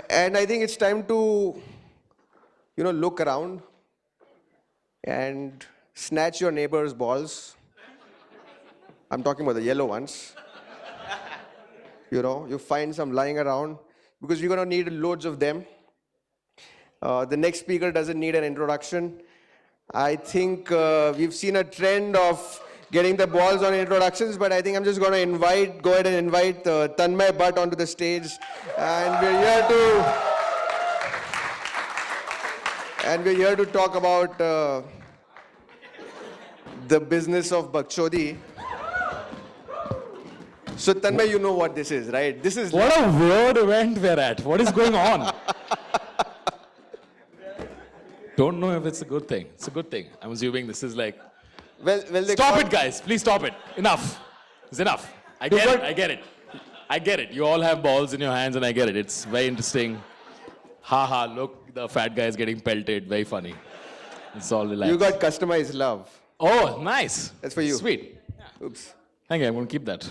And I think it's time to, look around and snatch your neighbor's balls. I'm talking about the yellow ones. You find some lying around because we're going to need loads of them. The next speaker doesn't need an introduction. I think we've seen a trend of getting the balls on introductions, but I think I'm just going to go ahead and invite Tanmay Bhat onto the stage. And we're here to talk about the business of Bakchodi. So Tanmay, you know what this is, right? This is what a weird event we're at. What is going on? Don't know if it's a good thing. It's a good thing. I'm assuming this is like... Well, stop it, guys. Please stop it. Enough. It's enough. I get it. I get it. I get it. You all have balls in your hands and I get it. It's very interesting. Ha, look, the fat guy is getting pelted. Very funny. It's all relaxed. You got customized love. Oh, nice. That's for you. Sweet. Yeah. Oops. Thank you. I'm going to keep that.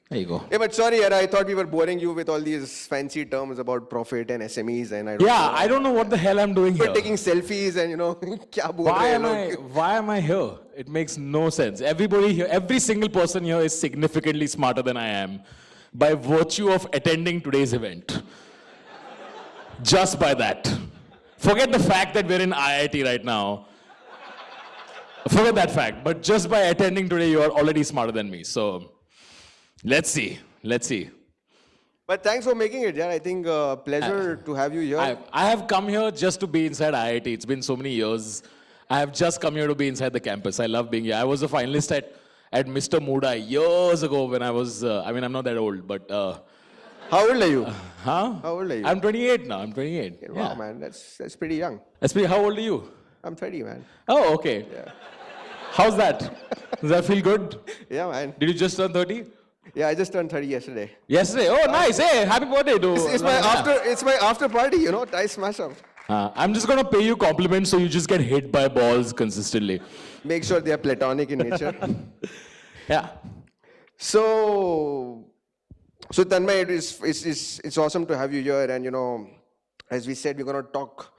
There you go. Yeah, but sorry, I thought we were boring you with all these fancy terms about profit and SMEs and I don't know. I don't know what the hell I'm doing here. We're taking selfies and kya bol Why am I here? It makes no sense. Everybody here, every single person here is significantly smarter than I am by virtue of attending today's event. Just by that. Forget the fact that we're in IIT right now. Forget that fact. But just by attending today, you are already smarter than me. So... Let's see. But thanks for making it, yeah. I think pleasure to have you here. I have come here just to be inside IIT. It's been so many years. I have just come here to be inside the campus. I love being here. I was a finalist at Mr. Moodai years ago when I was, I'm not that old, but... How old are you? Huh? How old are you? I'm 28 now. I'm 28. Yeah, wow, man. That's pretty young. How old are you? I'm 30, man. Oh, okay. Yeah. How's that? Does that feel good? Yeah, man. Did you just turn 30? Yeah, I just turned 30 yesterday. Yesterday? Oh, nice. Hey, happy birthday to... It's my after party, Thai SmashUp. I'm just going to pay you compliments so you just get hit by balls consistently. Make sure they are platonic in nature. Yeah. So Tanmay, it's awesome to have you here. And, as we said, we're going to talk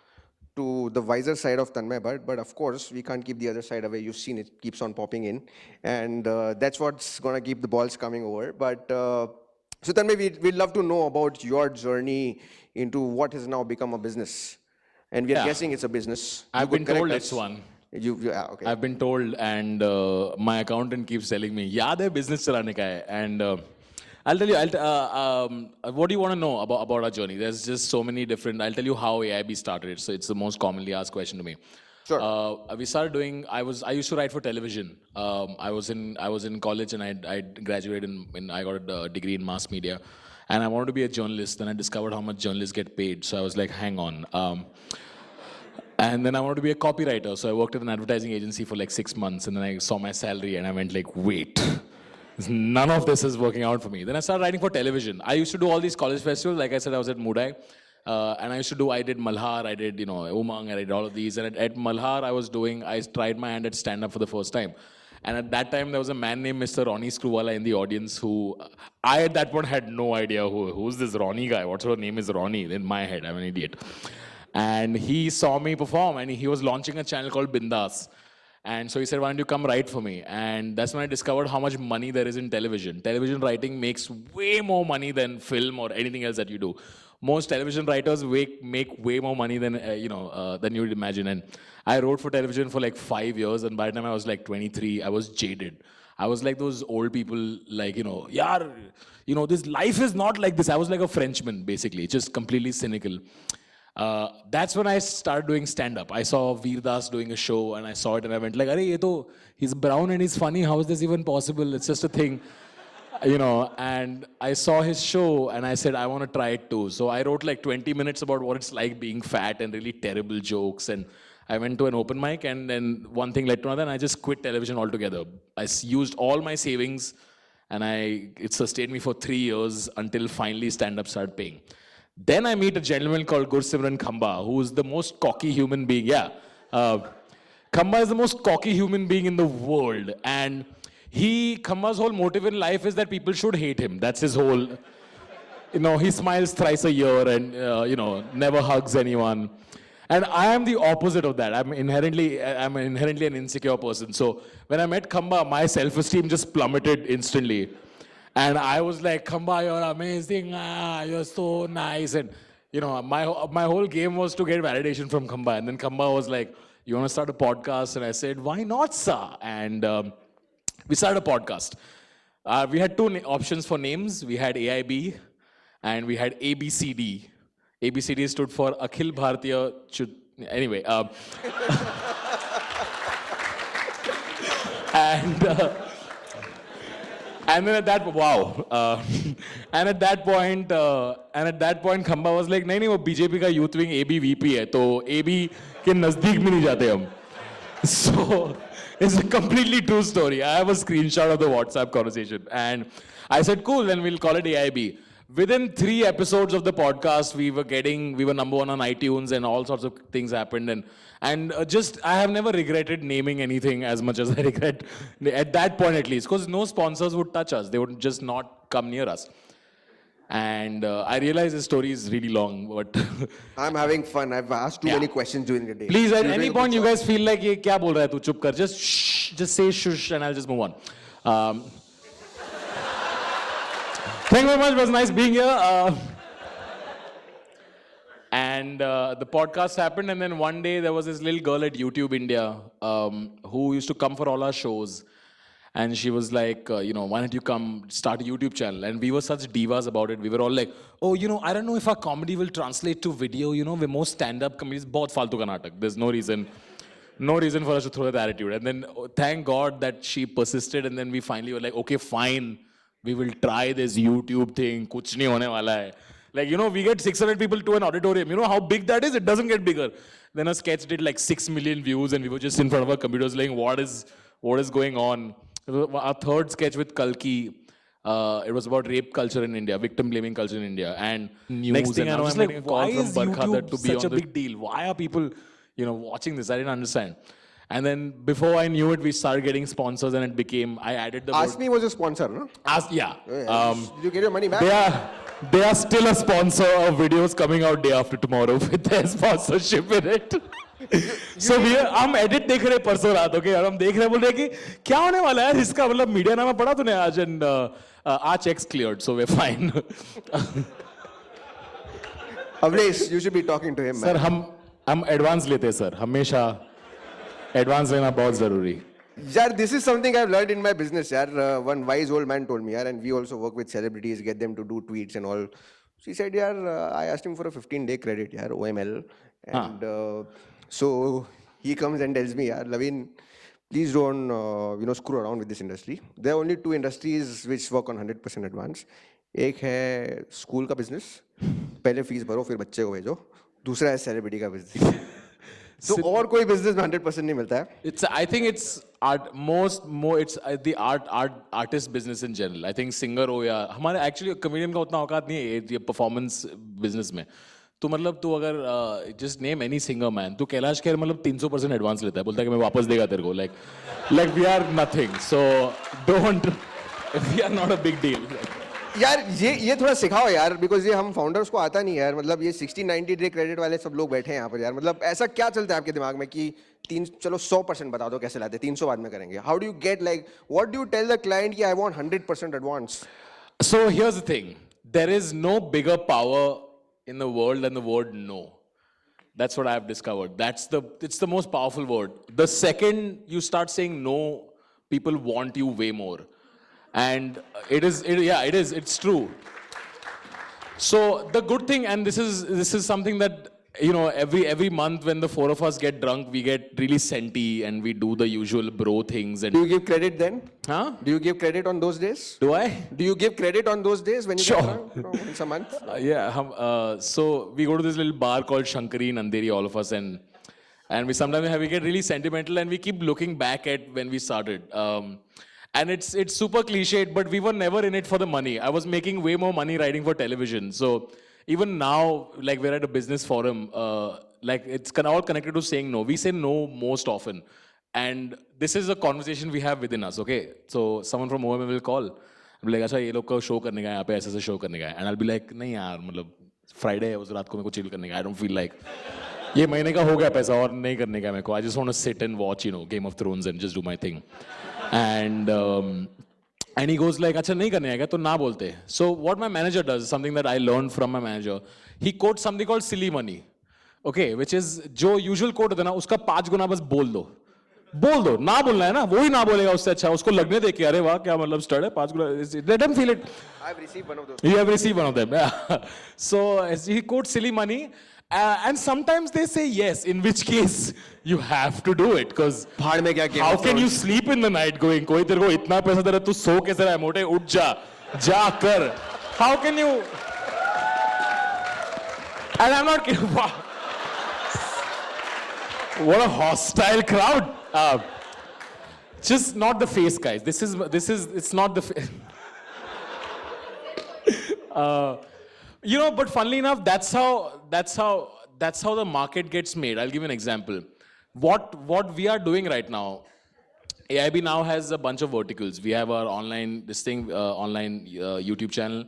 to the wiser side of Tanmay Bhat, but of course, we can't keep the other side away. You've seen it keeps on popping in. And that's what's going to keep the balls coming over. But so Tanmay, we'd love to know about your journey into what has now become a business. And we're guessing it's a business. I've been told it's one. Okay. I've been told, and my accountant keeps telling me, yaad hai business chalane ka hai. And I'll tell you, what do you want to know about our journey? There's just so many different, I'll tell you how AIB started. So it's the most commonly asked question to me. Sure. We started doing, I used to write for television. I was in college and I graduated I got a degree in mass media. And I wanted to be a journalist. Then I discovered how much journalists get paid. So I was like, hang on. And then I wanted to be a copywriter. So I worked at an advertising agency for like 6 months. And then I saw my salary and I went like, wait. None of this is working out for me. Then I started writing for television. I used to do all these college festivals. Like I said, I was at Moodai. And I did Malhar, I did, Umang, I did all of these. And at Malhar, I tried my hand at stand-up for the first time. And at that time, there was a man named Mr. Ronnie Screwwala in the audience who, I at that point had no idea who's this Ronnie guy. What sort of name is Ronnie? In my head, I'm an idiot. And he saw me perform and he was launching a channel called Bindas. And so he said, why don't you come write for me? And that's when I discovered how much money there is in television. Television writing makes way more money than film or anything else that you do. Most television writers make way more money than, than you would imagine. And I wrote for television for like 5 years. And by the time I was like 23, I was jaded. I was like those old people, like, yaar, this life is not like this. I was like a Frenchman, basically, just completely cynical. That's when I started doing stand-up. I saw Veer Das doing a show and I saw it and I went like, he's brown and he's funny. How is this even possible? It's just a thing. And I saw his show and I said, I want to try it too. So I wrote like 20 minutes about what it's like being fat and really terrible jokes. And I went to an open mic and then one thing led to another and I just quit television altogether. I used all my savings and it sustained me for 3 years until finally stand-up started paying. Then I meet a gentleman called Gursimran Khamba, who is the most cocky human being. Yeah. Khamba is the most cocky human being in the world. And Khamba's whole motive in life is that people should hate him. That's his whole... he smiles thrice a year and, never hugs anyone. And I am the opposite of that. I'm inherently an insecure person. So when I met Khamba, my self-esteem just plummeted instantly. And I was like, Khamba, you're amazing. You're so nice. And, my whole game was to get validation from Khamba. And then Khamba was like, you want to start a podcast? And I said, why not, sir? And we started a podcast. We had two options for names. We had AIB and we had ABCD. ABCD stood for Akhil Bharatiya. Anyway. And and then at that and at that point Khamba was like, नहीं वो BJP का youth wing AB VP है तो AB के नजदीक भी नहीं जाते हम. So it's a completely true story. I have a screenshot of the WhatsApp conversation. And I said, cool, then we'll call it AIB. Within 3 episodes of the podcast, we were number 1 on iTunes and all sorts of things happened. And I have never regretted naming anything as much as I regret at that point at least. Because no sponsors would touch us. They would just not come near us. And I realize the story is really long, but I'm having fun. I've asked too many questions during the day. Please, at any point you guys feel like, ये क्या बोल रहा है तू चुप कर, just say shush and I'll just move on. Thank you very much. It was nice being here. And the podcast happened, and then one day there was this little girl at YouTube India who used to come for all our shows. And she was like, why don't you come start a YouTube channel? And we were such divas about it. We were all like, oh, I don't know if our comedy will translate to video. We're more stand-up comedies. Bahut faltu ka natak. There's no reason for us to throw that attitude. And then thank God that she persisted. And then we finally were like, okay, fine. We will try this YouTube thing. Kuch nahi hone wala hai. Like, we get 600 people to an auditorium. You know how big that is? It doesn't get bigger. Then a sketch did like 6 million views. And we were just in front of our computers like, what is going on? Our third sketch with Kalki, it was about rape culture in India, victim blaming culture in India, and next thing I know, I'm getting a call from Barkha to be such a big deal. Why are people, watching this? I didn't understand. And then before I knew it, we started getting sponsors, and it became. I added the. Ask Me was a sponsor, no? Yeah. Did you get your money back? They are still a sponsor of videos coming out day after tomorrow with their sponsorship in it. So हम edit देख रहे परसों रात, okay, और हम देख रहे बोल रहे कि क्या होने वाला है इसका, मतलब मीडिया नामा पढ़ा तूने आज, and our checks cleared, so we're fine. Avlesh, you should be talking to him. Sir, हम advance लेते हैं sir, हमेशा advance लेना बहुत जरूरी. Yeah, this is something I've learned in my business. Yeah, one wise old man told me, and we also work with celebrities, get them to do tweets and all. She said, I asked him for a 15-day credit, OML, and so he comes and tells me, Lavin, please don't, screw around with this industry. There are only 2 industries which work on 100% advance. एक है school का business, पहले fees भरो फिर बच्चे को भेजो. दूसरा है सेलिब्रिटी का बिजनेस. So और कोई बिजनेस में 100% नहीं मिलता है. I think it's it's the artist business in general. I think singer हो या हमारे actually comedian का उतना औकात नहीं है ये performance business में. तो मतलब तू अगर just name any singer man, तू कैलाश खेर मतलब 300% एडवांस लेता है, बोलता है कि मैं वापस देगा तेरे को, like we are nothing, so we are not a big deal. यार ये थोड़ा सिखाओ यार, बिकॉज ये हम फाउंडर्स को आता नहीं यार. मतलब ये 60-90 डे क्रेडिट वाले सब लोग बैठे हैं यहाँ पर यार. मतलब ऐसा क्या चलता है आपके दिमाग में कि 100% बता दो कैसे लाते, 300 बाद में करेंगे. How do you get what do you tell the client कि I want 100% advance? So here's the thing, there is no bigger power in the world than the word no. That's what I've discovered. It's the most powerful word. The second you start saying no, people want you way more. And it's true. So the good thing, and this is something that, every month when the 4 of us get drunk, we get really senti and we do the usual bro things. And do you give credit then? Huh? Do you give credit on those days? Do I? Do you give credit on those days when you Sure. get drunk? Once a month? So we go to this little bar called Shankari in Andheri, all of us, and we get really sentimental, and we keep looking back at when we started. And it's super cliched, but we were never in it for the money. I was making way more money writing for television. So even now, like we're at a business forum, it's all connected to saying no. We say no most often. And this is a conversation we have within us, okay? So someone from OMM will call. Like अच्छा ये लोग का show करने का है यहाँ पे ऐसे शो करने का है, एंड आई बी लाइक नहीं यार मतलब फ्राइडे है उस रात को मेरे को चिल करने का, आई डोंट फील लाइक ये महीने का हो गया पैसा और नहीं करने का मेरे को, I just want to sit and watch you know Game of Thrones and just do my thing and he goes like अच्छा नहीं करने आएगा तो ना बोलते. So what my manager does, something that I learn from my manager, he quote something called silly money, okay, which is जो usual quote होता है ना उसका 5 गुना बस बोल दो, ना बोलना है ना, वो ही ना बोलेगा उससे अच्छा, उसको लगने दे कि अरे वाह क्या मतलब स्टड है 5 गुना, let him feel it. I've received one of those. You have received one of them. So he quotes silly money, and sometimes they say yes, in which case you have to do it because भाड़ में क्या Game how of can you Thrones? sleep in the night going कोई तेरे को इतना पैसा दे रहा है तू सो कैसे रहा है मोटे, उठ जा कर, how can you, and I'm not kidding. Wow. What a hostile crowd. Just not the face, guys. This is it's not the face. You know, but funnily enough, that's how the market gets made. I'll give you an example. What we are doing right now, AIB now has a bunch of verticals. We have our online YouTube channel.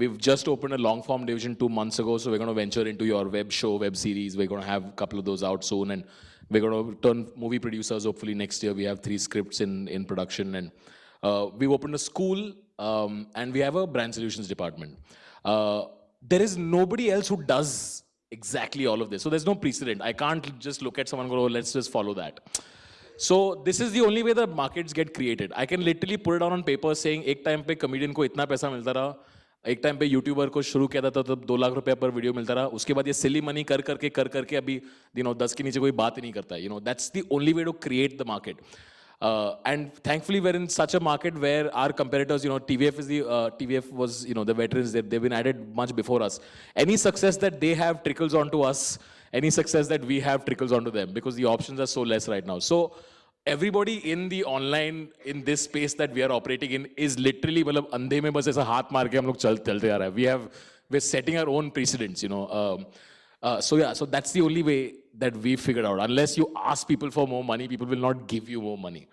We've just opened a long form division 2 months ago, so we're going to venture into your web show, web series. We're going to have a couple of those out soon, and we're going to turn movie producers hopefully next year. We have 3 scripts in production, and we've opened a school, and we have a brand solutions department. There is nobody else who does exactly all of this, so there's no precedent. I can't just look at someone and go, oh, let's just follow that. So this is the only way the markets get created. I can literally put it down on paper saying एक time पे comedian को इतना पैसा मिलता रहा, एक time पे YouTuber को शुरू किया था तब 2 लाख रुपए पर वीडियो मिलता रहा, उसके बाद ये सिली मनी कर करके अभी 10 के नीचे कोई बात ही नहीं करता है. That's the only way to create the market. And thankfully we're in such a market where our competitors, TVF was, the veterans, they've been added much before us. Any success that they have trickles onto us, any success that we have trickles onto them, because the options are so less right now. So everybody in the online, in this space that we are operating in is literally मतलब अंधे में बस ऐसा हाथ मार के हम लोग चलते आ रहा है. We're setting our own precedents, so that's the only way that we figured out. Unless you ask people for more money, people will not give you more money,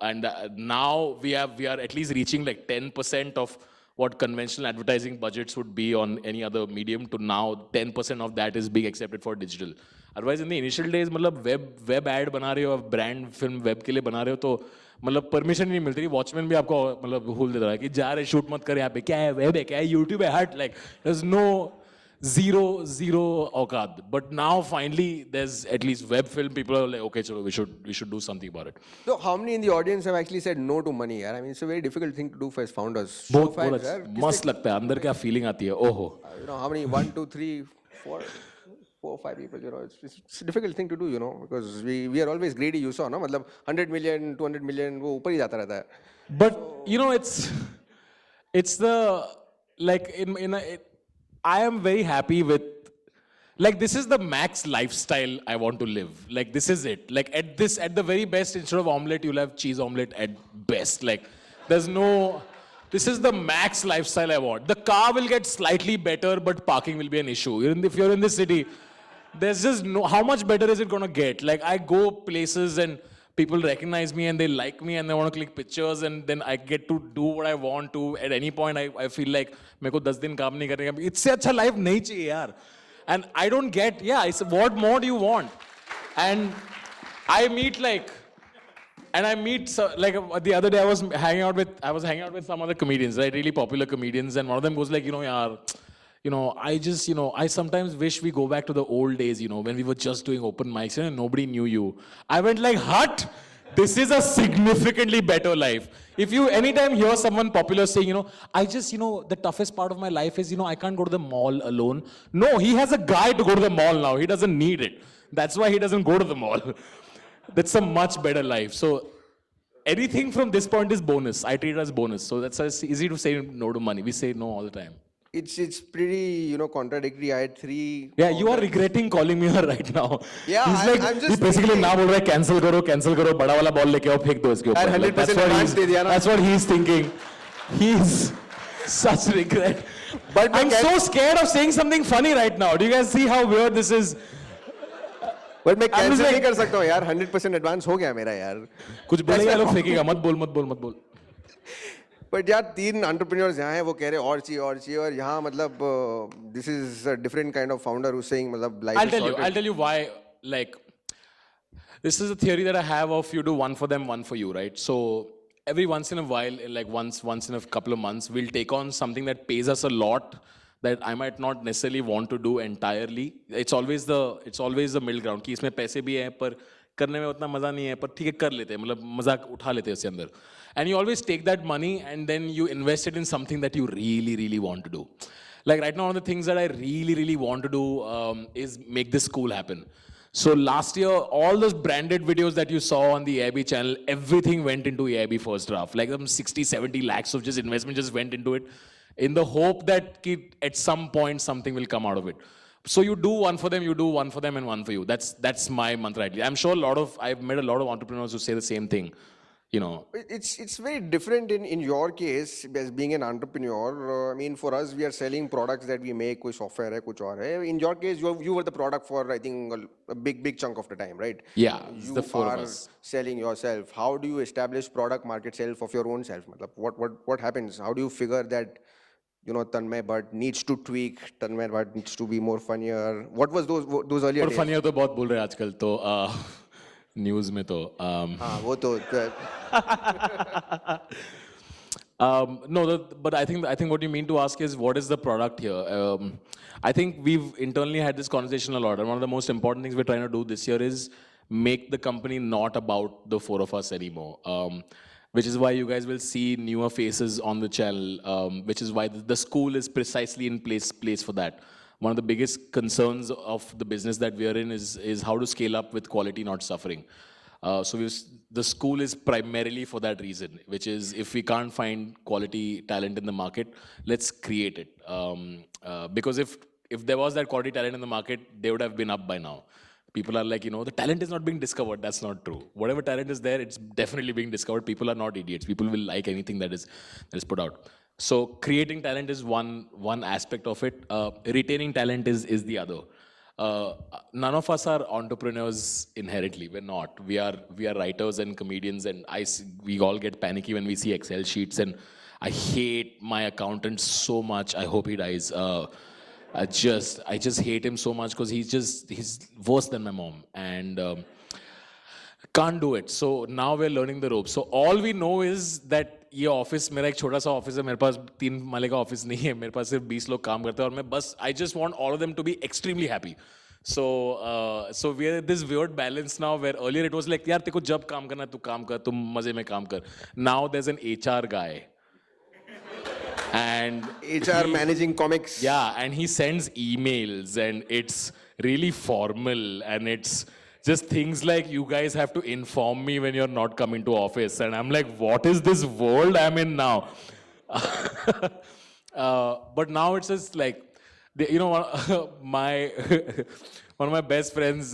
and now we are at least reaching like 10% of what conventional advertising budgets would be on any other medium, to now 10% of that is being accepted for digital. Otherwise in the initial days मतलब web ad बना रहे हो, brand film web के लिए बना रहे हो, तो मतलब परमिशन नहीं मिलती. वॉचमैन भी आपको मतलब भूल देता है कि जा रहे शूट मत कर यहाँ पे, क्या है वेब है, क्या है यूट्यूब है, हट, like there's no zero औकात. But now finally there's at least web film, people are like okay chalo, we should do something about it. So how many in the audience have actually said no to money? I mean, it's a very difficult thing to do for as founders. बहुत मस्त लगता है, अंदर क्या feeling आती है, ओहो. How many 1 2 3 4 5 people, it's a difficult thing to do, because we are always greedy, you saw, no? मतलब 100 million 200 million वो ऊपर ही जाता रहता है. But it's the like I am very happy with, like, this is the max lifestyle I want to live. Like, this is it. Like, at the very best, instead of omelette, you'll have cheese omelette at best. Like, this is the max lifestyle I want. The car will get slightly better, but parking will be an issue. If you're in this city, there's just how much better is it going to get? Like, I go places and people recognize me and they like me and they want to click pictures, and then I get to do what I want to. At any point, I feel like मेरे को 10 दिन काम नहीं करने का, इससे अच्छा life नहीं चाहिए यार. And I don't get, what more do you want? And I meet like the other day I was hanging out with some other comedians, right? Really popular comedians, and one of them goes like, I sometimes wish we go back to the old days, when we were just doing open mics, and nobody knew you. I went like, hut, this is a significantly better life. If you anytime hear someone popular saying, the toughest part of my life is, I can't go to the mall alone. No, he has a guy to go to the mall now. He doesn't need it. That's why he doesn't go to the mall. That's a much better life. So anything from this point is bonus. I treat it as bonus. So that's why it's easy to say no to money. We say no all the time. It's pretty, contradictory. I had 3. Yeah, you are regretting calling me here right now. Yeah, he's like, I'm just he basically now बोल रहा है cancel करो, बड़ा वाला ball लेके आओ, फेंक दो इसके ऊपर. 100% advance दे दिया ना. That's what he's thinking. He's such regret. But I'm so scared of saying something funny right now. Do you guys see how weird this is? But मैं cancel नहीं कर सकता हूँ यार. 100% advance हो गया मेरा यार. कुछ बोलेगा लोग फेंकेगा. मत बोल. बट यार 3 entrepreneurs यहाँ हैं वो कह रहे हैं और चाहिए और यहाँ मतलब this is a different kind of founder who's saying मतलब life is sorted. I'll tell you why. Like, this is a theory that I have of you do one for them, one for you, right? So every once in a while, like once in a couple of months, we'll take on something that pays us a lot that I might not necessarily want to do entirely. It's always the middle ground कि इसमें पैसे भी हैं पर करने में उतना मजा नहीं है पर ठीक है कर लेते हैं मतलब मजाक उठा लेते हैं उसके अंदर. And you always take that money and then you invest it in something that you really, really want to do. Like right now, one of the things that I really, really want to do is make this school happen. So last year, all those branded videos that you saw on the AIB channel, everything went into AIB first draft. Like 60, 70 lakhs of just investment just went into it in the hope that at some point something will come out of it. So you do one for them, and one for you. That's my mantra. I'm sure I've met a lot of entrepreneurs who say the same thing. You know, It's very different in your case as being an entrepreneur. I mean, for us, we are selling products that we make. कोई software है, कुछ और है. In your case, you were the product for I think a big chunk of the time, right? yeah, it's You the four are of us. selling yourself. How do you establish product market self of your own self? मतलब what happens? How do you figure that? Tanmay Bhat needs to tweak. Tanmay Bhat needs to be more funnier. What was those earlier और days? Funnier तो बहुत बोल रहे हैं आजकल तो news में तो हाँ वो तो no, but I think what you mean to ask is what is the product here? I think we've internally had this conversation a lot, and one of the most important things we're trying to do this year is make the company not about the four of us anymore. Which is why you guys will see newer faces on the channel. Which is why the school is precisely in place for that. One of the biggest concerns of the business that we are in is how to scale up with quality, not suffering. So the school is primarily for that reason, which is if we can't find quality talent in the market, let's create it. Because if there was that quality talent in the market, they would have been up by now. People are like, the talent is not being discovered. That's not true. Whatever talent is there, it's definitely being discovered. People are not idiots. People will like anything that is put out. So creating talent is one aspect of it. Retaining talent is the other. None of us are entrepreneurs inherently. We're not. We are writers and comedians, and we all get panicky when we see Excel sheets. And I hate my accountant so much. I hope he dies. I just hate him so much because he's worse than my mom and can't do it. So now we're learning the ropes. So all we know is that ये office मेरा एक छोटा सा office है, मेरे पास 3 माले का office नहीं है, मेरे पास सिर्फ 20 लोग काम करते हैं और मैं बस I just want all of them to be extremely happy. So we're this weird balance now where earlier it was like यार तेरे को जब काम करना है तू काम कर, तुम मजे में काम कर. Now there's an HR guy. And HR managing comics. Yeah, and he sends emails and it's really formal and it's just things like you guys have to inform me when you're not coming to office. And I'm like, what is this world I'm in now? But now it's just like, my one of my best friends,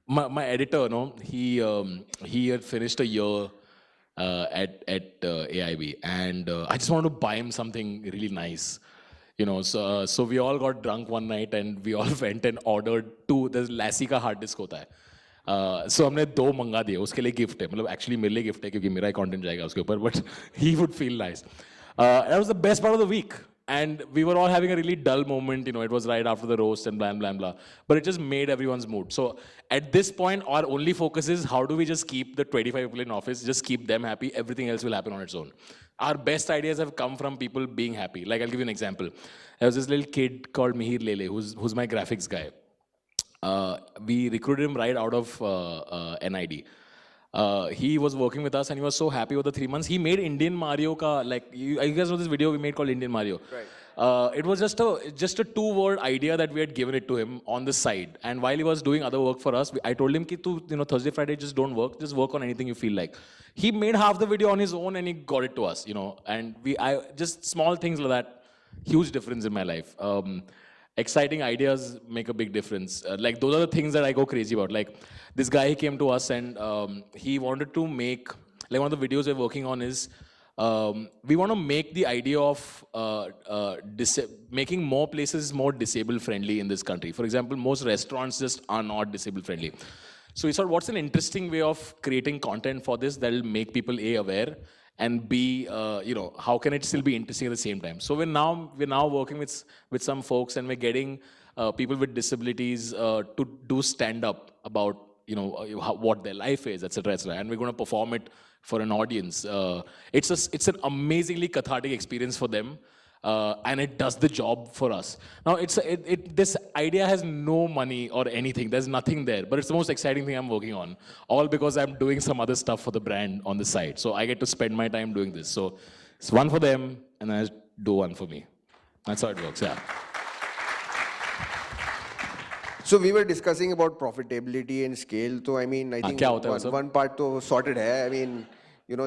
my editor, he had finished a year at AIB, and I just wanted to buy him something really nice, So we all got drunk one night, and we all went and ordered 2. There's Lassie का hard disk होता है. So हमने 2 मंगा दिए. उसके लिए gift है. मतलब actually मेरे लिए gift है क्योंकि मेरा content जाएगा उसके ऊपर. But he would feel nice. That was the best part of the week. And we were all having a really dull moment, it was right after the roast and blah, blah, blah. But it just made everyone's mood. So at this point, our only focus is how do we just keep the 25 people in office, just keep them happy, everything else will happen on its own. Our best ideas have come from people being happy. Like, I'll give you an example. There was this little kid called Mihir Lele, who's my graphics guy. We recruited him right out of NID. He was working with us and he was so happy over the 3 months. He made Indian Mario ka, like, you guys know this video we made called Indian Mario. Right. It was just a 2-word idea that we had given it to him on the side. And while he was doing other work for us, I told him ki Thursday, Friday, just don't work. Just work on anything you feel like. He made half the video on his own and he got it to us, And just small things like that, huge difference in my life. Exciting ideas make a big difference. Like, those are the things that I go crazy about. Like, this guy, he came to us and he wanted to make, like, one of the videos we're working on is, we want to make the idea of making more places more disabled friendly in this country. For example, most restaurants just are not disabled friendly. So we thought, what's an interesting way of creating content for this that will make people aware and B, how can it still be interesting at the same time? So we're now working with some folks, and we're getting people with disabilities to do stand up about what their life is, etc., etc. And we're going to perform it for an audience. It's an amazingly cathartic experience for them. And it does the job for us. Now, this idea has no money or anything. There's nothing there, but it's the most exciting thing I'm working on. All because I'm doing some other stuff for the brand on the side. So I get to spend my time doing this. So it's one for them, and then I do one for me. That's how it works. Yeah. So we were discussing about profitability and scale. So I mean, I think क्या होता है वो सब? one part to sorted hai. I mean,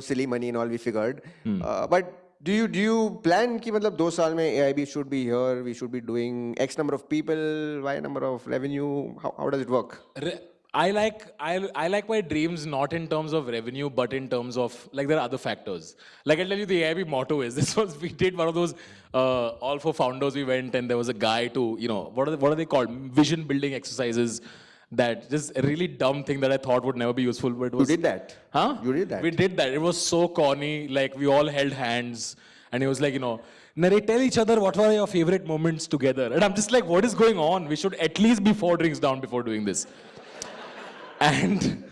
silly money and all we figured. But do you plan कि मतलब 2 साल में AIB should be here, we should be doing X number of people, Y number of revenue? How does it work? I like my dreams not in terms of revenue, but in terms of there are other factors. Like I'll tell you, the AIB motto is we did one of those all for founders. We went and there was a guy to what are they called, vision building exercises. That just a really dumb thing that I thought would never be useful, but it was. You did that? Huh? You did that? We did that. It was so corny. Like we all held hands, and he was like, narrate, tell each other what were your favorite moments together. And I'm just like, what is going on? We should at least be 4 drinks down before doing this. And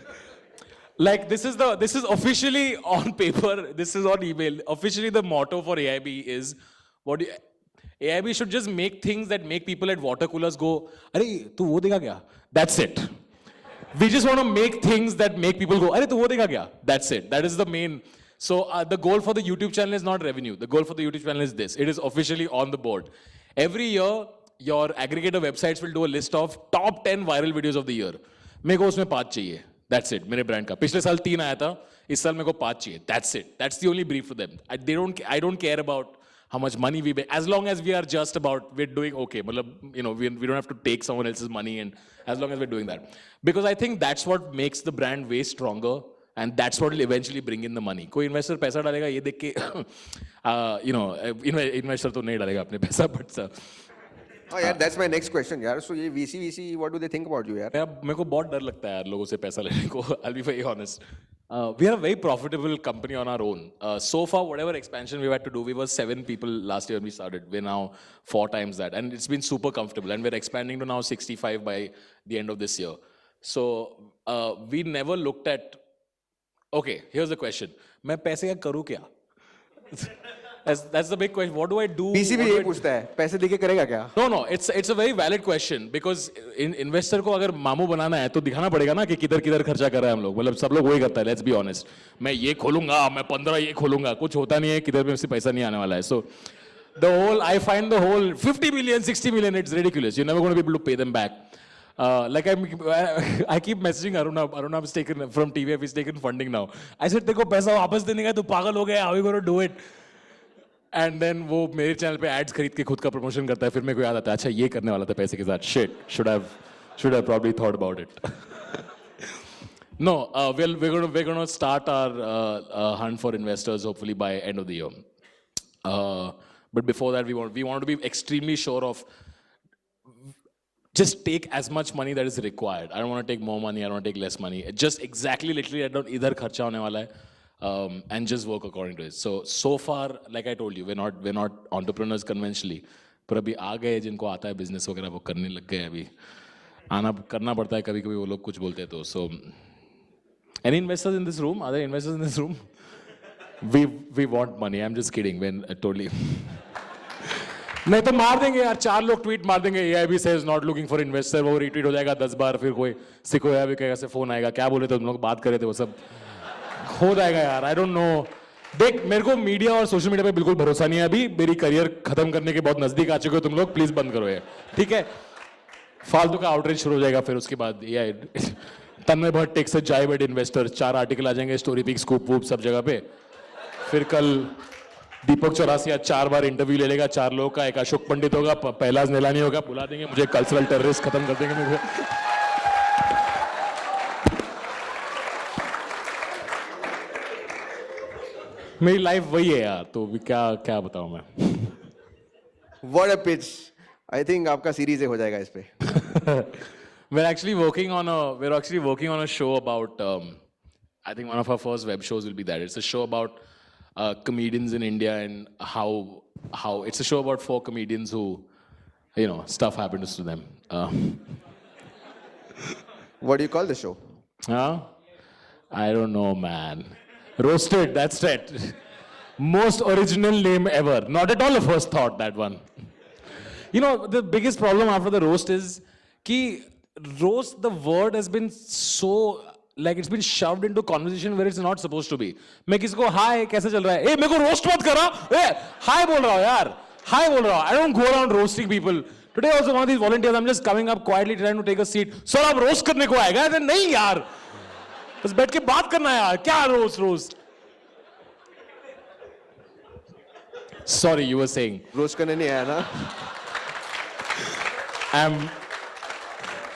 this is officially on paper. This is on email. Officially, the motto for AIB is AIB should just make things that make people at water coolers go, "Arey, tu wo dekha kya?" That's it. We just want to make things that make people go, "Arey, tu wo dekha kya?" That's it. That is the main. So the goal for the YouTube channel is not revenue. The goal for the YouTube channel is this. It is officially on the board. Every year, your aggregator websites will do a list of top 10 viral videos of the year. मेरे को उसमें 5 चाहिए. That's it. मेरे brand का. पिछले साल 3 आया था. इस साल मेरे को 5 चाहिए. That's it. That's the only brief for them. I don't care about how much money we make. As long as we are just about, we're doing okay. We don't have to take someone else's money, and as long as we're doing that. Because I think that's what makes the brand way stronger, and that's what will eventually bring in the money. कोई investor पैसा डालेगा ये देख के, investor तो नहीं डालेगा अपने पैसा, but Oh yeah, that's my next question, yaar. So ये VC, what do they think about you, yaar? मेरे को बहुत डर लगता है यार लोगों से पैसा लेने को. I'll be very honest. We are a very profitable company on our own. So far, whatever expansion we've had to do, we were 7 people last year when we started. We're now 4 times that. And it's been super comfortable. And we're expanding to now 65 by the end of this year. So we never looked at, okay, here's the question. मैं पैसे का करूँ क्या? That's the big question. What do I do? PC भी यही पूछता है. पैसे देके करेगा क्या? No. It's a very valid question because investor को अगर मामू बनाना है तो दिखाना पड़ेगा ना कि किधर खर्चा कर रहा है हम लोग. मतलब सब लोग वही करता है. Let's be honest. मैं ये खोलूंगा, मैं 15 ये खोलूंगा. कुछ होता नहीं है. किधर में से पैसा नहीं आने वाला है. So I find the whole 50 million, 60 million, it's ridiculous. You're never going to be able to pay them back. I keep messaging Aruna has taken from TVF, he's taken funding now. I said, देखो पैसा वापस देने का, तू पागल हो गया. How are you going to do it? And then वो मेरे चैनल पे एड्स खरीद के खुद का प्रमोशन करता है. फिर मेरे को याद आता है, अच्छा ये करने वाला था पैसे के साथ. Shit, should have probably thought about it. No, we're going to start our hunt for investors hopefully by end of the year. But before that, we want to be extremely sure of just take as much money that is required. I don't want to take more money. I don't want to take less money. Just exactly, literally, I don't इधर खर्चा होने वाला है. And just work according to it. So far, like I told you, we're not entrepreneurs conventionally. पर अभी आ गए जिनको आता है business वगैरह वो करने लग गए अभी. करना पड़ता है कभी-कभी वो लोग कुछ बोलते हैं तो. So, any investors in this room? Are there investors in this room? We want money. I'm just kidding. Totally. नहीं तो मार देंगे यार. 4 लोग ट्वीट मार देंगे. AIB says not looking for investor. वो retweet हो जाएगा 10 बार. फिर कोई सिको AIB कहेगा से फोन आएगा. क्या बोले थे तुम लोग? बात करे थे वो सब. हो जाएगा यार. I don't know. देख मेरे को मीडिया और सोशल मीडिया पे बिल्कुल भरोसा नहीं है अभी. मेरी करियर खत्म करने के बहुत नजदीक आ चुके हो तुम लोग. प्लीज बंद करो ये. ठीक है. फालतू का आउटरीच शुरू हो जाएगा फिर उसके बाद. तन्मय भट्ट टेक्स अ जाइब एट इन्वेस्टर. 4 आर्टिकल आ जाएंगे स्टोरी पिक स्कूप वूप सब जगह पे. फिर कल दीपक चौरासिया 4 बार इंटरव्यू ले लेगा 4 लोगों का. एक अशोक पंडित होगा, पहलाज नीलानी होगा. बुला देंगे मुझे. कल्चरल टेररिस्ट खत्म कर देंगे मुझे. मेरी लाइफ वही है यार. तो क्या बताऊं मैं. What a pitch. I think आपका सीरीज हो जाएगा इस पे. We're actually working on a show about I think one of our first web shows will be that. It's a show about comedians in India and how it's a show about 4 comedians who, stuff happens to them. What do you call the show? Huh? I don't know, man. Roasted, that's right. Most original name ever. Not at all a first thought, that one. The biggest problem after the roast is ki roast, the word has been so, like it's been shoved into conversation where it's not supposed to be. मैं किसी को hi कैसे चल रहा है? मेरे को roast मत करा. Hi बोल रहा हूँ यार. Hi बोल रहा हूँ. I don't go around roasting people. Today also one of these volunteers, I'm just coming up quietly trying to take a seat. Sir, आप roast करने को आएगा? I said, नहीं यार. बस बैठ के बात करना है यार. क्या roast? Sorry, you were saying. Roast करने नहीं आया ना? I'm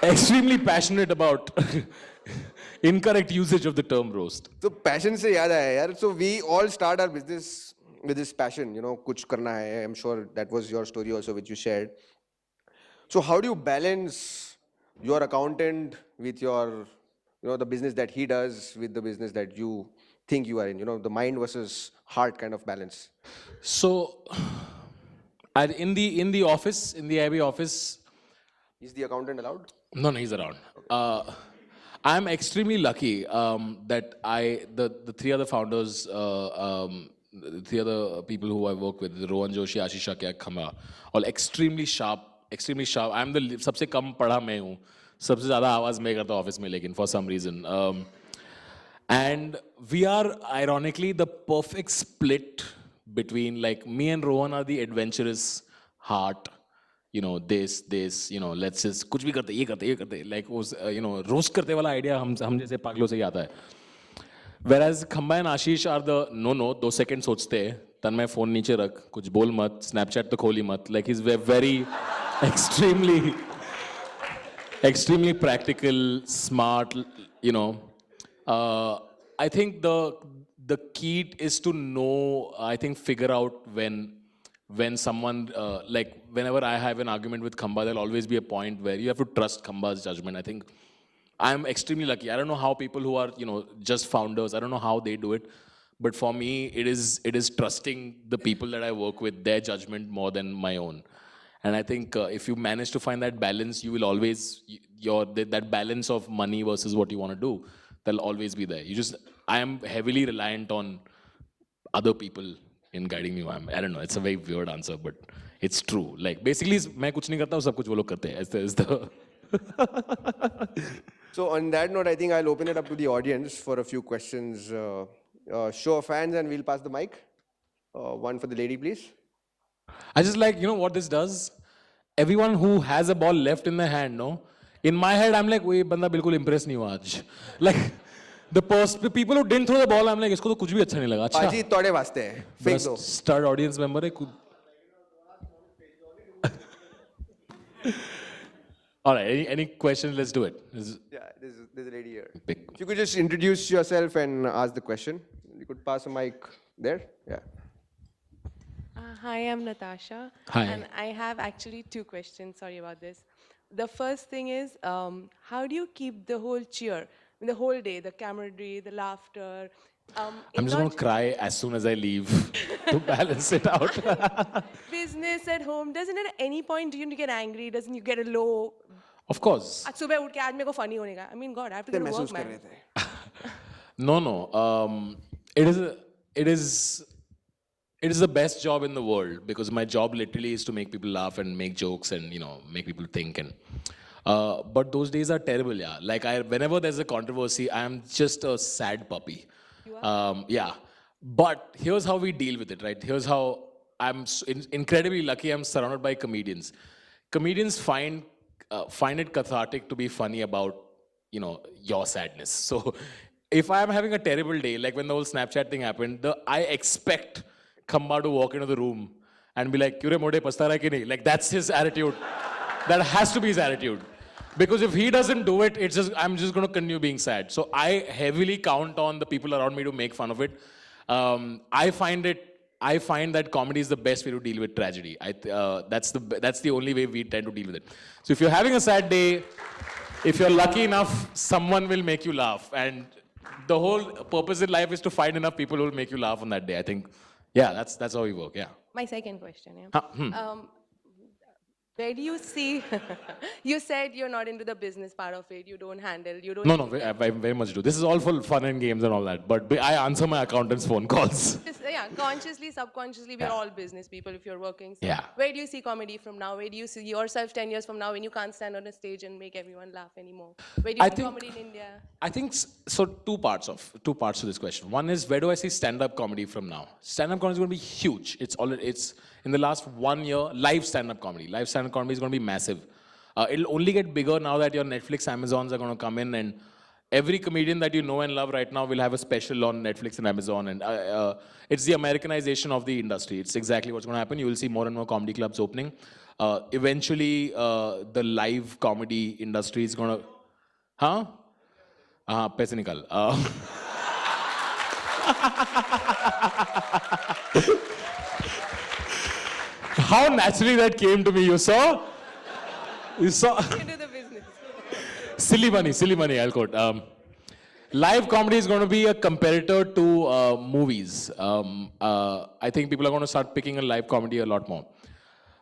extremely passionate about incorrect usage of the term roast. So passion से याद आया यार. So we all start our business with this passion, कुछ करना है. I'm sure that was your story also which you shared. So how do you balance your accountant with your, the business that he does with the business that you think you are in, the mind versus heart kind of balance? So, in the office, in the AIB office, Is the accountant allowed? no, he's around. I'm extremely lucky that the 3 other founders, the 3 other people who I work with, Rohan Joshi, Ashish Shakya, Khama, all extremely sharp. I'm the सबसे कम पढ़ा मैं हूँ. सबसे ज़्यादा आवाज़ मैं करता हूँ ऑफिस में, लेकिन for some reason. And we are ironically the perfect split between, like, me and Rohan are the adventurous heart. This, let's just कुछ भी करते, ये करते, like उस, roast करते वाला idea हम जैसे पागलों से ही आता है. Whereas Khamba and Ashish are the no 2 seconds सोचते हैं, तन्मय फोन नीचे रख, कुछ बोल मत, Snapchat तो खोली मत. Like he's very extremely practical, smart. I think the key is to know. I think figure out when someone, like whenever I have an argument with Khamba, there'll always be a point where you have to trust Khamba's judgment. I think I'm extremely lucky. I don't know how people who are, just founders, I don't know how they do it. But for me, it is trusting the people that I work with, their judgment more than my own. And I think if you manage to find that balance, you will always, that balance of money versus what you want to do, that'll always be there. I am heavily reliant on other people in guiding me. I don't know, it's a very weird answer, but it's true. Like, basically, मैं कुछ नहीं करता हूँ, सब कुछ वो लोग करते हैं. So on that note, I think I'll open it up to the audience for a few questions. Show of hands, and we'll pass the mic. One for the lady, please. I just like, what this does? Everyone who has a ball left in their hand, no? In my head, I'm like, "Wait, banda bilkul impressed nahi hua aaj." Like, the people who didn't throw the ball, I'm like, "Isko to kuch bhi acha nahi laga." Acha. Paji tode vaste hai. Fake do. Star audience member hai. All right, any questions? Let's do it. Yeah, there's a lady here. Pick. If you could just introduce yourself and ask the question. You could pass a mic there. Yeah. Hi, I'm Natasha. Hi. And I have actually 2 questions. Sorry about this. The first thing is, how do you keep the whole cheer, the whole day, the camaraderie, the laughter? I'm just going to cry as soon as I leave to balance it out. Business at home, doesn't at any point do you get angry? Doesn't you get a low? Of course. आज सुबह उठ के आज मेरे को funny होने का. I mean, God, I have to go to work, man. No. It is the best job in the world, because my job literally is to make people laugh and make jokes and, make people think. And but those days are terrible, yeah. Like, whenever there's a controversy, I am just a sad puppy. You are? Yeah. But here's how we deal with it, right? Here's how I'm incredibly lucky. I'm surrounded by comedians. Comedians find it cathartic to be funny about, your sadness. So if I'm having a terrible day, like when the whole Snapchat thing happened, I expect Khamba to walk into the room and be like, "Kyure mode pasta raha ki nahi?" Like, that's his attitude. That has to be his attitude. Because if he doesn't do it, I'm just going to continue being sad. So I heavily count on the people around me to make fun of it. I find that comedy is the best way to deal with tragedy. That's the only way we tend to deal with it. So if you're having a sad day, if you're lucky enough, someone will make you laugh. And The whole purpose in life is to find enough people who will make you laugh on that day. I think, yeah, that's how we work. Yeah. My second question, yeah. Huh, Where do you see, you said you're not into the business part of it, you don't handle, you don't No, no, keep I very much do. This is all for fun and games and all that. But I answer my accountant's phone calls. yeah, consciously, subconsciously, we're all business people if you're working. So Yeah. where do you see comedy from now? Where do you see yourself 10 years from now when you can't stand on a stage and make everyone laugh anymore? Where do you I see think- comedy in India? I think so. Two parts to this question. One is, where do I see stand-up comedy from now? Stand-up comedy is going to be huge. It's in the last 1 year, live stand-up comedy. Live stand-up comedy is going to be massive. It'll only get bigger now that your Netflix, Amazons are going to come in, and every comedian that you know and love right now will have a special on Netflix and Amazon. And it's the Americanization of the industry. It's exactly what's going to happen. You will see more and more comedy clubs opening. Eventually, the live comedy industry is going to, huh? पैसे निकाल. How naturally that came to me, you saw? Into the business. Silly money, I'll quote. Live comedy is going to be a competitor to movies. I think people are going to start picking a live comedy a lot more.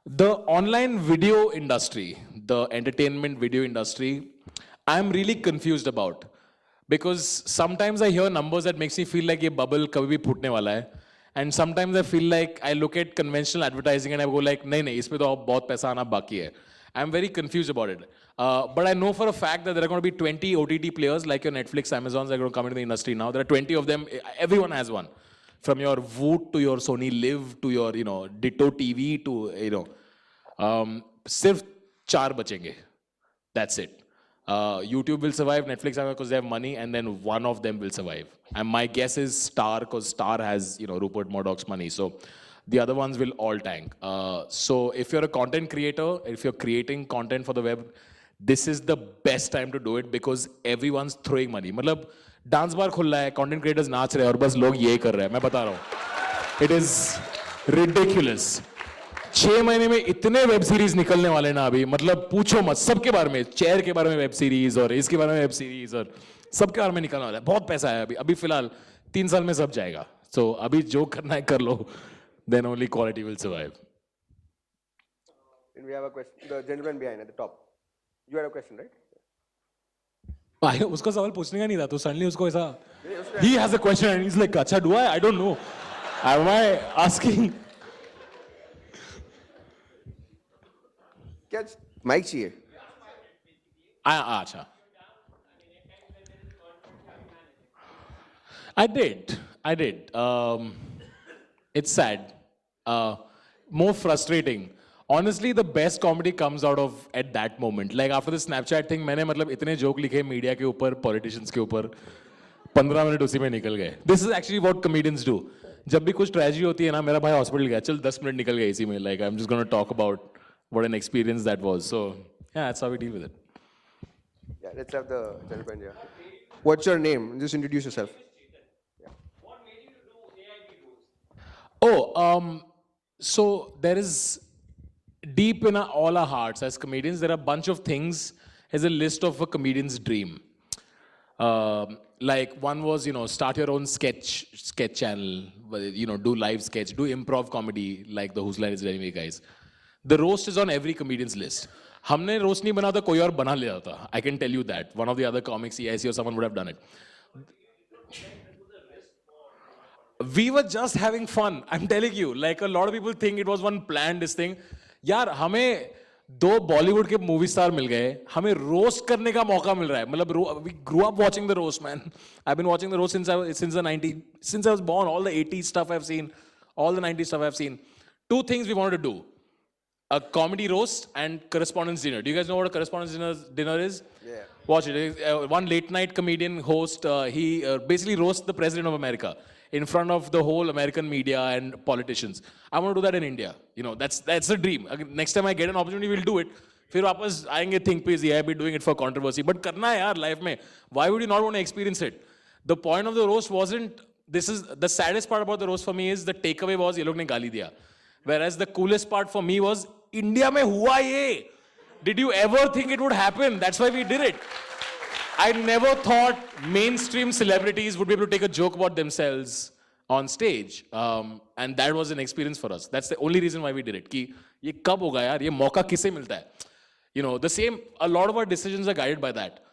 The online video industry, the entertainment video industry, I'm really confused about. Because sometimes I hear numbers that makes me feel like ये bubble कभी भी फूटने वाला है. And sometimes I feel like I look at conventional advertising and I go like, नहीं, इस पे तो बहुत पैसा आना बाकी है. I'm very confused about it. But I know for a fact that there are going to be 20 OTT players like your Netflix, Amazons that are going to come into the industry now. There are 20 of them. Everyone has one. From your Voot to your Sony Live to your, Ditto TV to, सिर्फ 4 बचेंगे. That's it. YouTube will survive, Netflix because they have money, and then one of them will survive. And my guess is Star, because Star has, Rupert Murdoch's money. So the other ones will all tank. So if you're a content creator, if you're creating content for the web, this is the best time to do it because everyone's throwing money. मतलब dance bar खुल रहा है, content creators नाच रहे हैं और बस लोग ये कर रहे हैं. मैं बता रहा हूँ. It is ridiculous. 6 महीने में इतने वेब सीरीज निकलने वाले ना अभी, मतलब पूछो मत. सबके बारे में, चेयर के बारे में वेब सीरीज और इसके बारे में वेब सीरीज और सबके बारे में निकलने वाला है. बहुत पैसा है अभी फिलहाल 3 साल में सब जाएगा. So अभी जो करना है कर लो, then only quality will survive. And we have a question. The gentleman behind at the top. You had a question, right? उसको सवाल पूछने का नहीं था तो suddenly उसको ऐसा he has a question and he's like, अच्छा do I don't know. Am I asking? क्या माइक चाहिए? अच्छा. I did. It's sad. More frustrating. Honestly, the best comedy comes out of at that moment. Like after the Snapchat thing, मैंने मतलब इतने joke लिखे media के ऊपर, politicians के ऊपर, 15 मिनट उसी में निकल गए. This is actually what comedians do. जब भी कुछ tragedy होती है ना, मेरा भाई hospital गया, चल 10 मिनट निकल गए इसी में. Like I'm just going to talk about what an experience that was. So yeah, that's how we deal with it. Yeah, let's have the gentleman here. What's your name? Just introduce yourself. Oh, so there is deep in all our hearts as comedians, there are a bunch of things as a list of a comedian's dream. Like one was, start your own sketch channel, do live sketch, do improv comedy like the Whose Line Is it Anyway guys. The roast is on every comedian's list. हमने roast नहीं बना था, कोई और बना लिया था. I can tell you that. One of the other comics, EIC or someone would have done it. We were just having fun. I'm telling you. Like a lot of people think it was one planned this thing. यार हमें 2 बॉलीवुड के movie star मिल गए, हमें roast करने का मौका मिल रहा है. मतलब we grew up watching the roast, man. I've been watching the roast since I was born. All the 80s stuff I've seen, all the 90s stuff I've seen. 2 things we wanted to do: a comedy roast and correspondence dinner. Do you guys know what a correspondence dinner is? Yeah. Watch it. One late night comedian host, he basically roasts the president of America in front of the whole American media and politicians. I want to do that in India. That's a dream. Next time I get an opportunity, we'll do it. फिर वापस आएंगे think piece. Yeah, I've been doing it for controversy. But करना है यार life में. Why would you not want to experience it? The point of the roast wasn't. This is the saddest part about the roast for me is the takeaway was ये लोग ने गाली दिया. Whereas the coolest part for me was India में हुआ ये. Did you ever think it would happen? That's why we did it. I never thought mainstream celebrities would be able to take a joke about themselves on stage. And that was an experience for us. That's the only reason why we did it. कि ये कब होगा यार? ये मौका किसे मिलता है? You know, the same, a lot of our decisions are guided by that.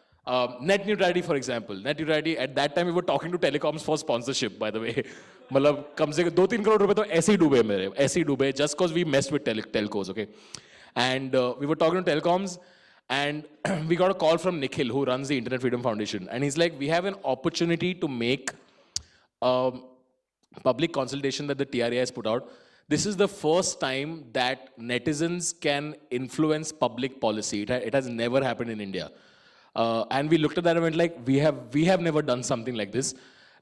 Net neutrality, for example. Net neutrality, at that time we were talking to telecoms for sponsorship, by the way. मतलब कम से कम 2-3 करोड़ रुपए तो ऐसे ही डूबे मेरे, ऐसे ही डूबे, just because we messed with telcos, okay? And we were talking to telecoms, and we got a call from Nikhil, who runs the Internet Freedom Foundation. And he's like, we have an opportunity to make public consultation that the TRA has put out. This is the first time that netizens can influence public policy. It has never happened in India. And we looked at that and went like, we have never done something like this.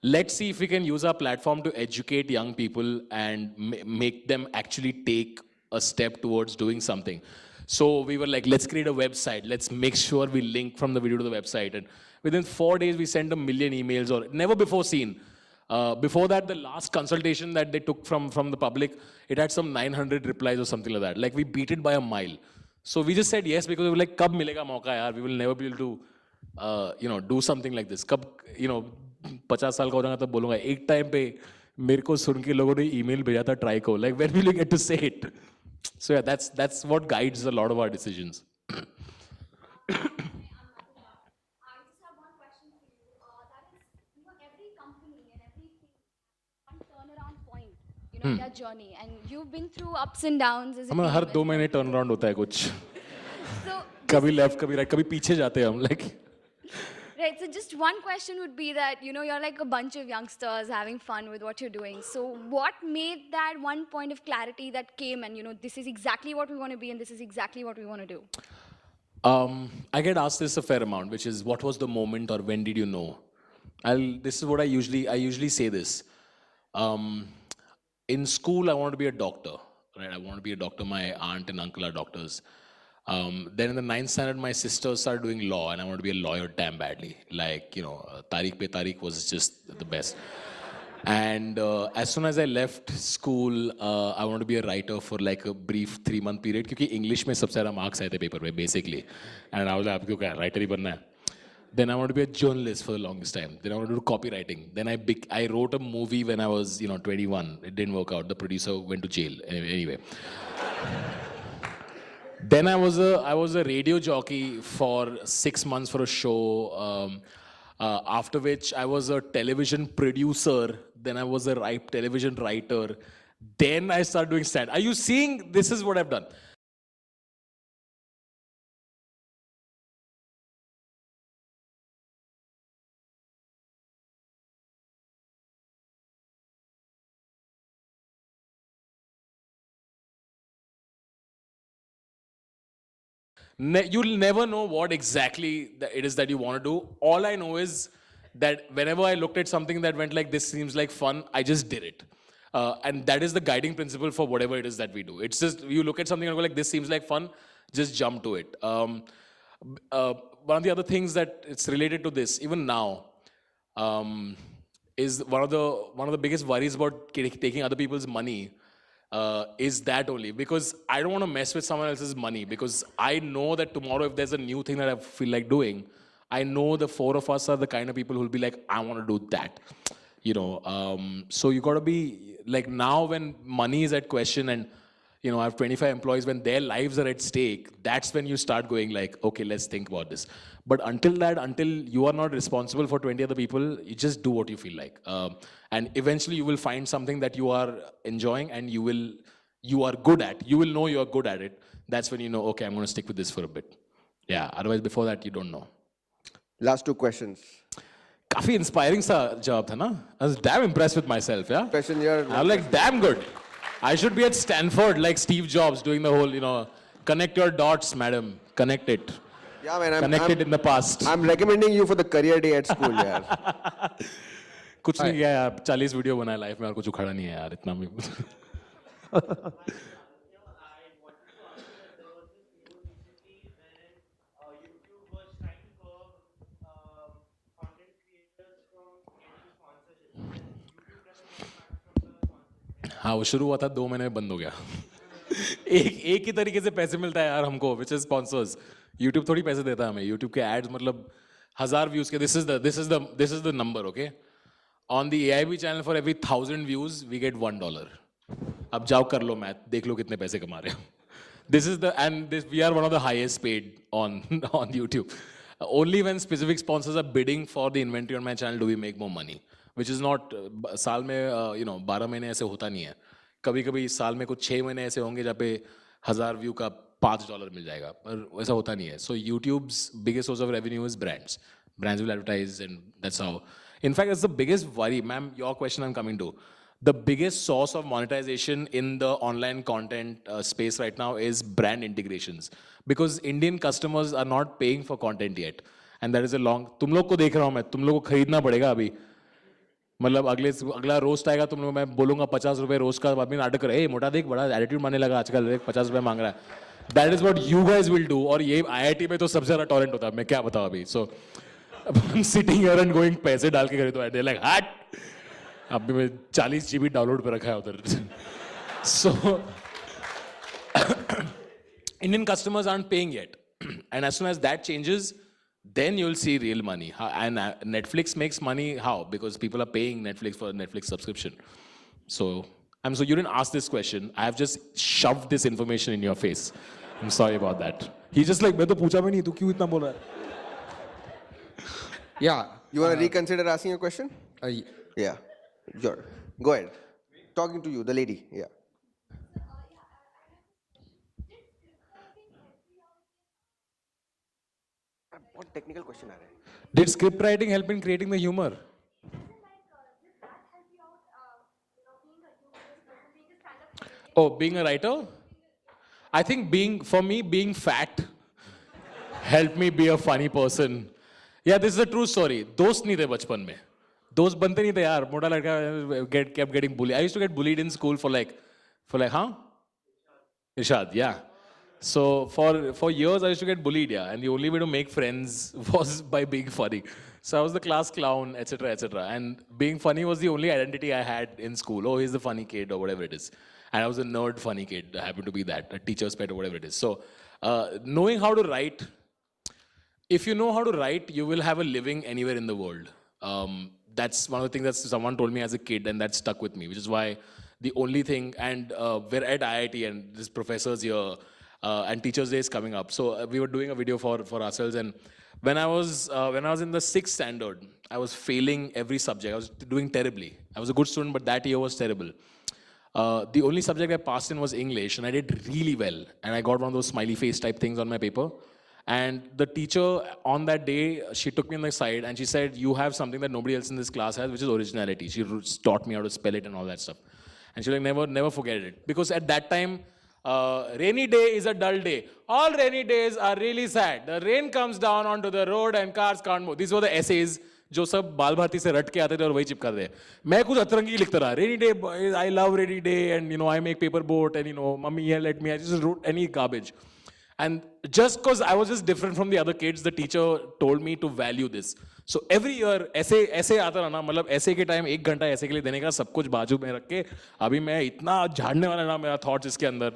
Let's see if we can use our platform to educate young people and make them actually take a step towards doing something. So we were like, let's create a website. Let's make sure we link from the video to the website. And within 4 days, we sent 1 million emails, or never before seen. Before that, the last consultation that they took from the public, it had some 900 replies or something like that. Like, we beat it by a mile. So we just said yes, because we were like, kab milega mauka yaar? We will never be able to, do something like this. Kab, 50 साल का हो जाएगा तब बोलूँगा, एक time पे मेरे को सुन के लोगों ने email भेजा था try को. Like, when will you get to say it? So yeah, that's what guides a lot of our decisions. I just have one question for you. That is, every company and everything one turnaround point, their journey, and you've been through ups and downs as a हमें team हर as 2 well. महीने turn around होता है कुछ. So, कभी left, कभी right, कभी पीछे जाते हैं हम. Like, right. So, just one question would be that you're like a bunch of youngsters having fun with what you're doing. So, what made that one point of clarity that came, and this is exactly what we want to be, and this is exactly what we want to do? I get asked this a fair amount, which is, what was the moment, or when did you know? This is what I usually say this. In school, I wanted to be a doctor, right? I wanted to be a doctor. My aunt and uncle are doctors. Then in the 9th standard, my sister started doing law, and I wanted to be a lawyer damn badly. Like, Tariq Pe Tariq was just the best. And as soon as I left school, I wanted to be a writer for like a brief 3-month period, because English mein sabse zyada marks aaye the paper mein, basically. And I was like, aapko kya writer hi banna hai? Then I wanted to be a journalist for the longest time. Then I wanted to do copywriting. Then I wrote a movie when I was 21. It didn't work out. The producer went to jail. Anyway. Then I was a radio jockey for 6 months for a show. After which I was a television producer. Then I was a television writer. Then I started doing stand. Are you seeing? This is what I've done. You'll never know what exactly it is that you want to do. All I know is that whenever I looked at something that went like, this seems like fun, I just did it. And that is the guiding principle for whatever it is that we do. It's just, you look at something and go like, this seems like fun, just jump to it. One of the other things that it's related to this, even now, is one of the biggest worries about taking other people's money. Is that only because I don't want to mess with someone else's money, because I know that tomorrow if there's a new thing that I feel like doing, I know the 4 of us are the kind of people who'll be like, I want to do that, so you got to be like, now when money is at question and I have 25 employees, when their lives are at stake, that's when you start going like, okay, let's think about this. But until you are not responsible for 20 other people, you just do what you feel like. And eventually you will find something that you are enjoying and you are good at. You will know you are good at it. That's when you know, okay, I'm going to stick with this for a bit. Yeah, otherwise before that, you don't know. Last 2 questions. Kafi inspiring sa job tha na? I was damn impressed with myself, yeah? Question here. I'm like, damn good. I should be at Stanford like Steve Jobs doing the whole, connect your dots, madam. Connect it. Yeah, man. Connect it in the past. I'm recommending you for the career day at school, yaar. कुछ नहीं किया यार, 40 video बनाए life में और कुछ उखाड़ा नहीं है यार, इतना भी. हाँ, वो शुरू हुआ था, 2 महीने में बंद हो गया. एक ही तरीके से पैसे मिलता है यार हमको, which is sponsors. YouTube थोड़ी पैसे देता है हमें. YouTube के ads मतलब 1000 views के this is the number, okay? On the AIB channel, for every 1000 views, we get $1. अब जाओ कर लो मैथ, देख लो कितने पैसे कमा रहे हो. This is we are one of the highest paid on on YouTube. Only when specific sponsors are bidding for the inventory on my channel do we make more money, which is not साल में 12 महीने ऐसे होता नहीं है. कभी-कभी साल में कुछ 6 महीने ऐसे होंगे जहाँ पे 1000 व्यू का $5 मिल जाएगा, पर वैसा होता नहीं है. So YouTube's biggest source of revenue is brands. Brands will advertise, and that's how. In fact, it's the biggest worry, ma'am. Your question I'm coming to. The biggest source of monetization in the online content space right now is brand integrations, because Indian customers are not paying for content yet, and that is a long. तुम लोग को देख रहा हूँ मैं, तुम लोग को खरीदना पड़ेगा अभी. मतलब अगला रोस्ट आएगा, तुम लोग मैं बोलूँगा 50 रुपए रोस्ट का, आदमी नाटक करे, ए मोटा देख बड़ा एटीट्यूड मारने लगा आजकल, 50 रुपए मांग रहा है. That is what you guys will do. और ये IIT में तो सबसे ज़्यादा टॉरेंट होता है, मैं क्या बताऊँ अभी. So I'm sitting here and going पैसे डाल के खरीदो, they're like हट. अभी मैं 40 GB डाउनलोड पे रखा है उधर. So Indian customers aren't paying yet, and as soon as that changes, then you'll see real money. And Netflix makes money how? Because people are paying Netflix for a Netflix subscription. So you didn't ask this question. I have just shoved this information in your face. I'm sorry about that. He's just like, मैं तो पूछा भी नहीं, तू क्यों इतना बोल रहा है? Yeah. You want to reconsider asking a question? Yeah. Sure. Go ahead. Talking to you, the lady. Yeah. What technical question are they? Did script writing help in creating the humor? Oh, being a writer? I think being fat helped me be a funny person. Yeah, this is a true story. दोस्त नहीं थे बचपन में. दोस्त बनते नहीं थे यार. मोटा लड़का kept getting bullied. I used to get bullied in school for like, huh? Irshad, yeah. So for years I used to get bullied, yeah. And the only way to make friends was by being funny. So I was the class clown, etc., etc. And being funny was the only identity I had in school. Oh, he's the funny kid or whatever it is. And I was a nerd funny kid. I happened to be that, a teacher's pet or whatever it is. So knowing how to write, if you know how to write, you will have a living anywhere in the world. That's one of the things that someone told me as a kid, and that stuck with me, which is why the only thing, and we're at IIT and there's professors here, and Teachers' Day is coming up. So we were doing a video for ourselves, and when I was in the 6th standard, I was failing every subject. I was doing terribly. I was a good student, but that year was terrible. The only subject I passed in was English, and I did really well. And I got one of those smiley face type things on my paper. And the teacher on that day, she took me on the side and she said, you have something that nobody else in this class has, which is originality. She taught me how to spell it and all that stuff. And she was like, never forget it. Because at that time, rainy day is a dull day. All rainy days are really sad. The rain comes down onto the road and cars can't move. These were the essays जो सब बाल भारती से रट के आते थे और वही चिपका दे. मैं कुछ अतरंगी लिखता रहा. Rainy day, I love rainy day, and I make paper boat, and mummy here let me. I just wrote any garbage. And just because I was just different from the other kids, the teacher told me to value this. So every year ऐसे आता रहा ना, मतलब ऐसे के time 1 घंटा ऐसे के लिए देने का, सब कुछ बाजू में रख के, अभी मैं इतना झाड़ने वाला ना मेरा thoughts इसके अंदर.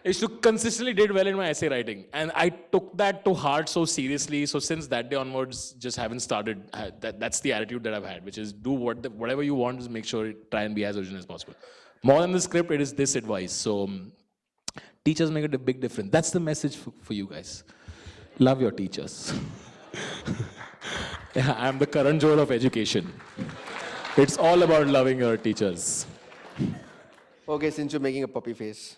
I used to consistently did well in my essay writing, and I took that to heart so seriously. So since that day onwards, just haven't started. That's the attitude that I've had, which is do whatever you want, just make sure try and be as original as possible. More than the script, it is this advice. So teachers make a big difference. That's the message for you guys. Love your teachers. Yeah, I'm the Karan Johar of education. It's all about loving your teachers. Okay, since you're making a puppy face,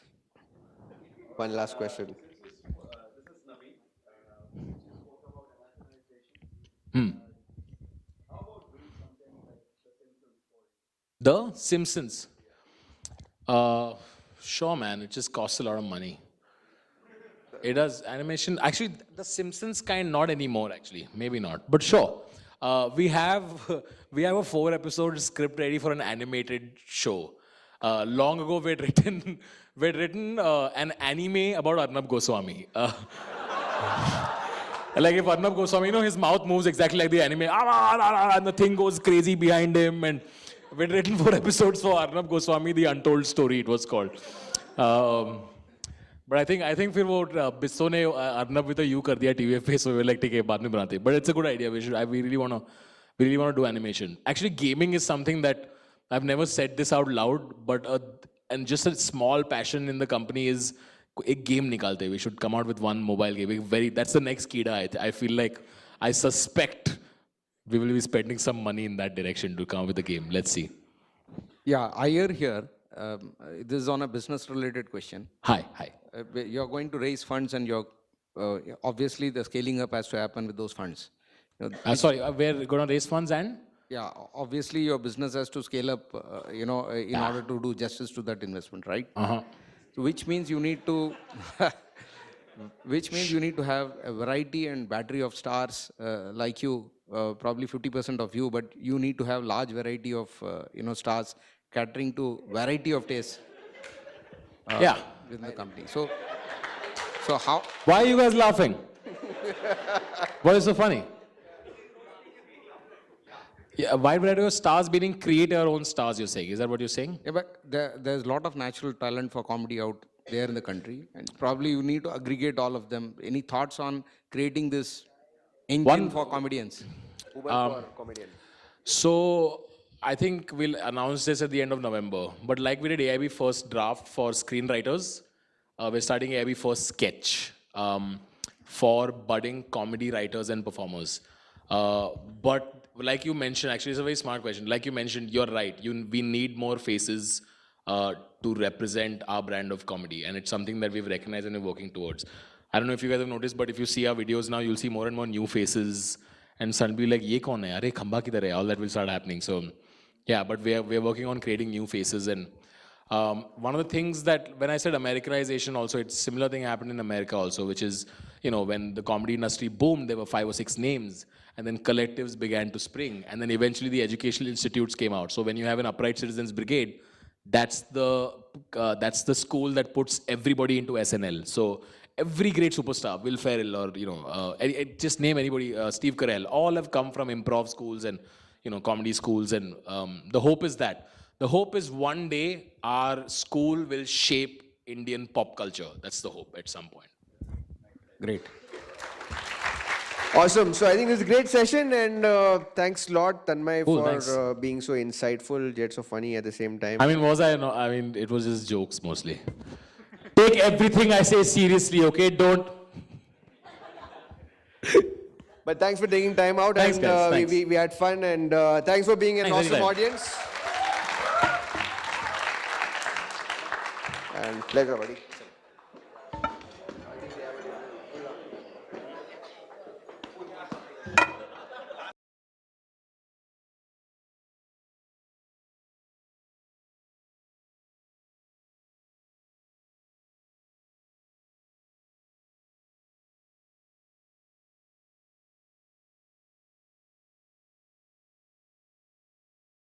one last question. The Simpsons. Sure, man. It just costs a lot of money. It does. Animation. Actually, the Simpsons kind not anymore. Actually, maybe not. But sure, we have a 4-episode script ready for an animated show. Long ago, we'd written an anime about Arnab Goswami. Like if Arnab Goswami, his mouth moves exactly like the anime, and the thing goes crazy behind him. And we'd written 4 episodes for Arnab Goswami, The Untold Story, it was called. But I think फिर वो बिस्सो ने अर्नब भी तो you कर दिया TVF पे, so we're like ठीक है बाद में बनाते. But it's a good idea. We really want to do animation. Actually, gaming is something that I've never said this out loud, but and just a small passion in the company is एक game निकालते. We should come out with one mobile game. That's the next Kida. I feel like I suspect we will be spending some money in that direction to come up with a game. Let's see. Yeah, I hear here, this is on a business-related question. Hi. You're going to raise funds and you're, obviously the scaling up has to happen with those funds. Sorry, we're going to raise funds and? Yeah, obviously your business has to scale up, in order to do justice to that investment, right? Uh-huh. So which means you need to, which means you need to have a variety and battery of stars like you, probably 50% of you, but you need to have large variety of, stars catering to variety of tastes. Yeah. Within the company. So how? Why are you guys laughing? What is so funny? Yeah, wide variety of stars meaning create our own stars, you're saying. Is that what you're saying? Yeah, but there's a lot of natural talent for comedy out there in the country, and probably you need to aggregate all of them. Any thoughts on creating this engine for comedians? Uber for comedian. So I think we'll announce this at the end of November. But like we did AIB first draft for screenwriters, we're starting AIB first sketch for budding comedy writers and performers. But like you mentioned, actually, it's a very smart question. Like you mentioned, you're right. We need more faces to represent our brand of comedy. And it's something that we've recognized and we're working towards. I don't know if you guys have noticed, but if you see our videos now, you'll see more and more new faces. And suddenly like, ye kaun hai? Arey, khamba kidhar hai? All that will start happening. So yeah, but we're working on creating new faces. And one of the things that, when I said Americanization also, it's similar thing happened in America also, which is, when the comedy industry boomed, there were 5 or 6 names. And then collectives began to spring. And then eventually the educational institutes came out. So when you have an Upright Citizens Brigade, that's the school that puts everybody into SNL. So every great superstar, Will Ferrell or, just name anybody, Steve Carell, all have come from improv schools and, comedy schools. And the hope is that. The hope is one day our school will shape Indian pop culture. That's the hope at some point. Great. Awesome. So I think this is a great session, and thanks a lot, Tanmay, Cool, for thanks. being so insightful yet so funny at the same time. I mean, it was just jokes mostly. Take everything I say seriously, okay? Don't. But thanks for taking time out, Thanks, and guys. Thanks. we had fun, and thanks for being an Thanks, awesome anytime. audience. And pleasure, buddy.